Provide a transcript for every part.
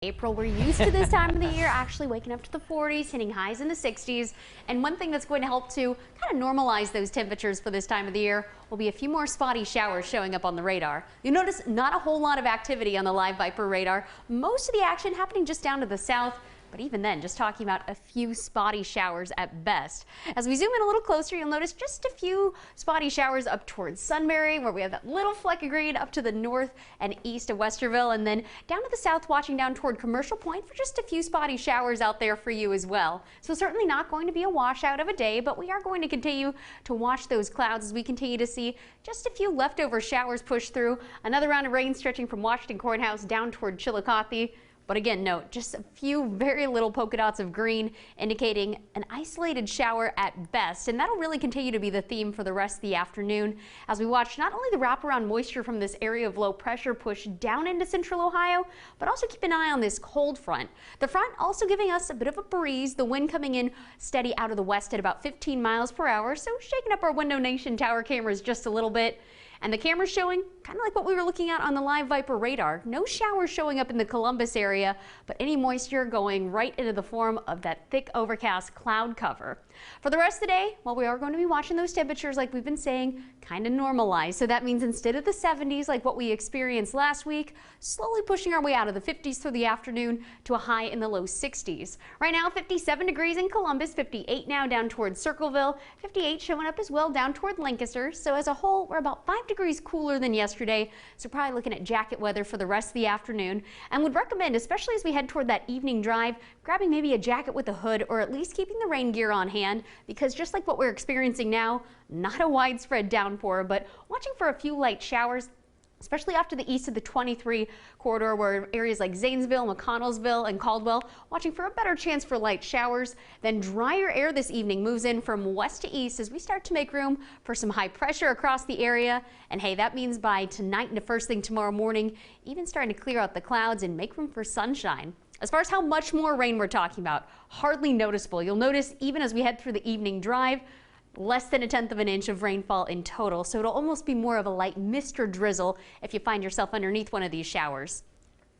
April, we're used to this time of the year, actually waking up to the 40s, hitting highs in the 60s. And one thing that's going to help to kind of normalize those temperatures for this time of the year will be a few more spotty showers showing up on the radar. You'll notice not a whole lot of activity on the live Viper radar. Most of the action happening just down to the south. But even then, just talking about a few spotty showers at best. As we zoom in a little closer, you'll notice just a few spotty showers up towards Sunbury, where we have that little fleck of green up to the north and east of Westerville, and then down to the south, watching down toward Commercial Point for just a few spotty showers out there for you as well. So certainly not going to be a washout of a day, but we are going to continue to watch those clouds as we continue to see just a few leftover showers push through. Another round of rain stretching from Washington Courthouse down toward Chillicothe. But again, note just a few very little polka dots of green indicating an isolated shower at best. And that'll really continue to be the theme for the rest of the afternoon as we watch not only the wraparound moisture from this area of low pressure push down into central Ohio, but also keep an eye on this cold front. The front also giving us a bit of a breeze, the wind coming in steady out of the west at about 15 miles per hour. So shaking up our Window Nation tower cameras just a little bit. And the camera's showing kind of like what we were looking at on the live Viper radar. No showers showing up in the Columbus area, but any moisture going right into the form of that thick overcast cloud cover. For the rest of the day, well, we are going to be watching those temperatures, like we've been saying, kind of normalize. So that means instead of the 70s like what we experienced last week, slowly pushing our way out of the 50s through the afternoon to a high in the low 60s. Right now, 57 degrees in Columbus, 58 now down towards Circleville, 58 showing up as well down toward Lancaster. So as a whole, we're about 5 degrees cooler than yesterday, so probably looking at jacket weather for the rest of the afternoon, and would recommend, especially as we head toward that evening drive, grabbing maybe a jacket with a hood or at least keeping the rain gear on hand, because just like what we're experiencing now, not a widespread downpour, but watching for a few light showers, especially off to the east of the 23 corridor, where areas like Zanesville, McConnellsville, and Caldwell watching for a better chance for light showers. Then drier air this evening moves in from west to east as we start to make room for some high pressure across the area. And hey, that means by tonight into first thing tomorrow morning, even starting to clear out the clouds and make room for sunshine. As far as how much more rain we're talking about, hardly noticeable. You'll notice even as we head through the evening drive, less than 1/10 of an inch of rainfall in total, so it'll almost be more of a light mist or drizzle if you find yourself underneath one of these showers.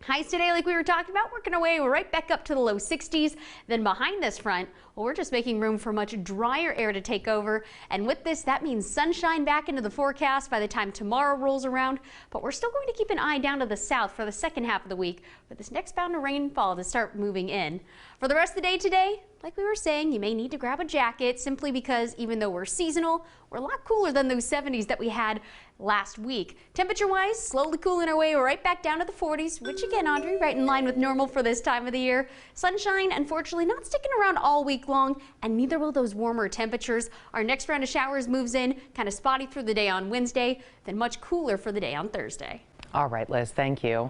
Highs today, like we were talking about, working our way right back up to the low 60s. Then behind this front, well, we're just making room for much drier air to take over. And with this, that means sunshine back into the forecast by the time tomorrow rolls around. But we're still going to keep an eye down to the south for the second half of the week for this next bout of rainfall to start moving in. For the rest of the day today, like we were saying, you may need to grab a jacket simply because even though we're seasonal, we're a lot cooler than those 70s that we had last week. Temperature-wise, slowly cooling our way right back down to the 40s, which again, Audrey, right in line with normal for this time of the year. Sunshine, unfortunately, not sticking around all week long, and neither will those warmer temperatures. Our next round of showers moves in, kind of spotty through the day on Wednesday, then much cooler for the day on Thursday. All right, Liz, thank you.